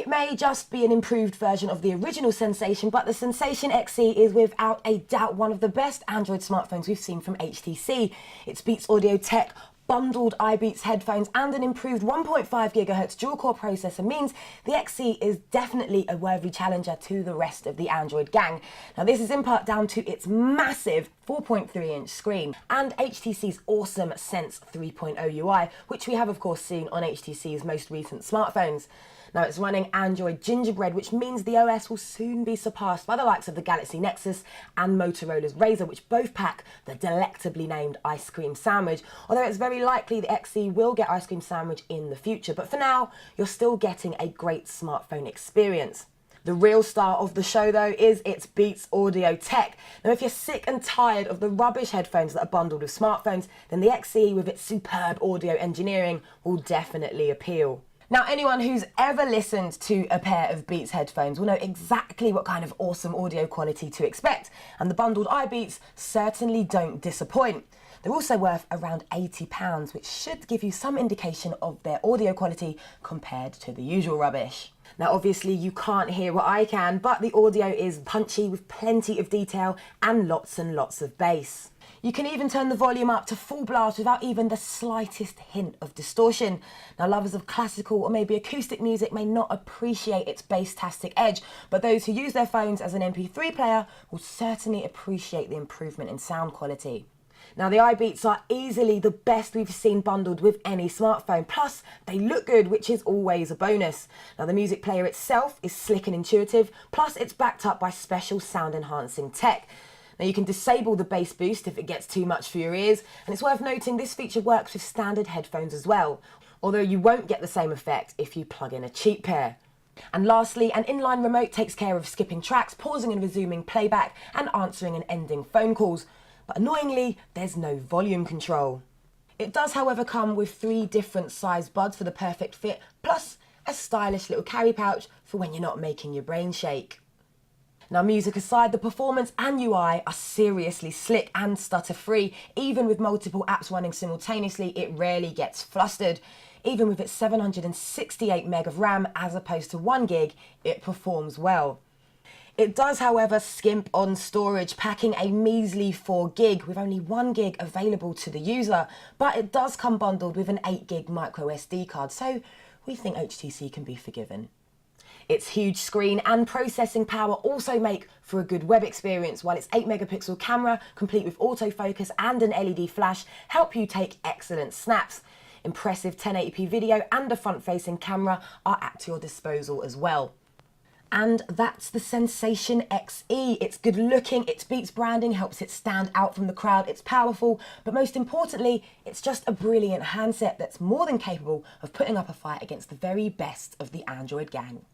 It may just be an improved version of the original Sensation, but the Sensation XE is without a doubt one of the best Android smartphones we've seen from HTC. Its Beats audio tech, bundled iBeats headphones and an improved 1.5 GHz dual-core processor means the XE is definitely a worthy challenger to the rest of the Android gang. Now this is in part down to its massive 4.3-inch screen and HTC's awesome Sense 3.0 UI, which we have of course seen on HTC's most recent smartphones. Now it's running Android Gingerbread, which means the OS will soon be surpassed by the likes of the Galaxy Nexus and Motorola's Razr, which both pack the delectably named Ice Cream Sandwich, although it's very likely the XE will get Ice Cream Sandwich in the future. But for now, you're still getting a great smartphone experience. The real star of the show though is its Beats audio tech. Now if you're sick and tired of the rubbish headphones that are bundled with smartphones, then the XE with its superb audio engineering will definitely appeal. Now, anyone who's ever listened to a pair of Beats headphones will know exactly what kind of awesome audio quality to expect, and the bundled iBeats certainly don't disappoint. They're also worth around £80, which should give you some indication of their audio quality compared to the usual rubbish. Now, obviously you can't hear what I can, but the audio is punchy with plenty of detail and lots of bass. You can even turn the volume up to full blast without even the slightest hint of distortion. Now, lovers of classical or maybe acoustic music may not appreciate its bass-tastic edge, but those who use their phones as an MP3 player will certainly appreciate the improvement in sound quality. Now, the iBeats are easily the best we've seen bundled with any smartphone, plus they look good, which is always a bonus. Now, the music player itself is slick and intuitive, plus it's backed up by special sound-enhancing tech. Now you can disable the bass boost if it gets too much for your ears, and it's worth noting this feature works with standard headphones as well, although you won't get the same effect if you plug in a cheap pair. And lastly, an inline remote takes care of skipping tracks, pausing and resuming playback, and answering and ending phone calls, but annoyingly, there's no volume control. It does, however, come with 3 different size buds for the perfect fit, plus a stylish little carry pouch for when you're not making your brain shake. Now, music aside, the performance and UI are seriously slick and stutter-free. Even with multiple apps running simultaneously, it rarely gets flustered. Even with its 768 meg of RAM as opposed to 1 gig, it performs well. It does, however, skimp on storage, packing a measly 4 gig with only 1 gig available to the user, but it does come bundled with an 8 gig micro SD card, so we think HTC can be forgiven. Its huge screen and processing power also make for a good web experience, while its 8 megapixel camera, complete with autofocus and an LED flash, help you take excellent snaps. Impressive 1080p video and a front-facing camera are at your disposal as well. And that's the Sensation XE. It's good looking, its Beats branding helps it stand out from the crowd, it's powerful, but most importantly, it's just a brilliant handset that's more than capable of putting up a fight against the very best of the Android gang.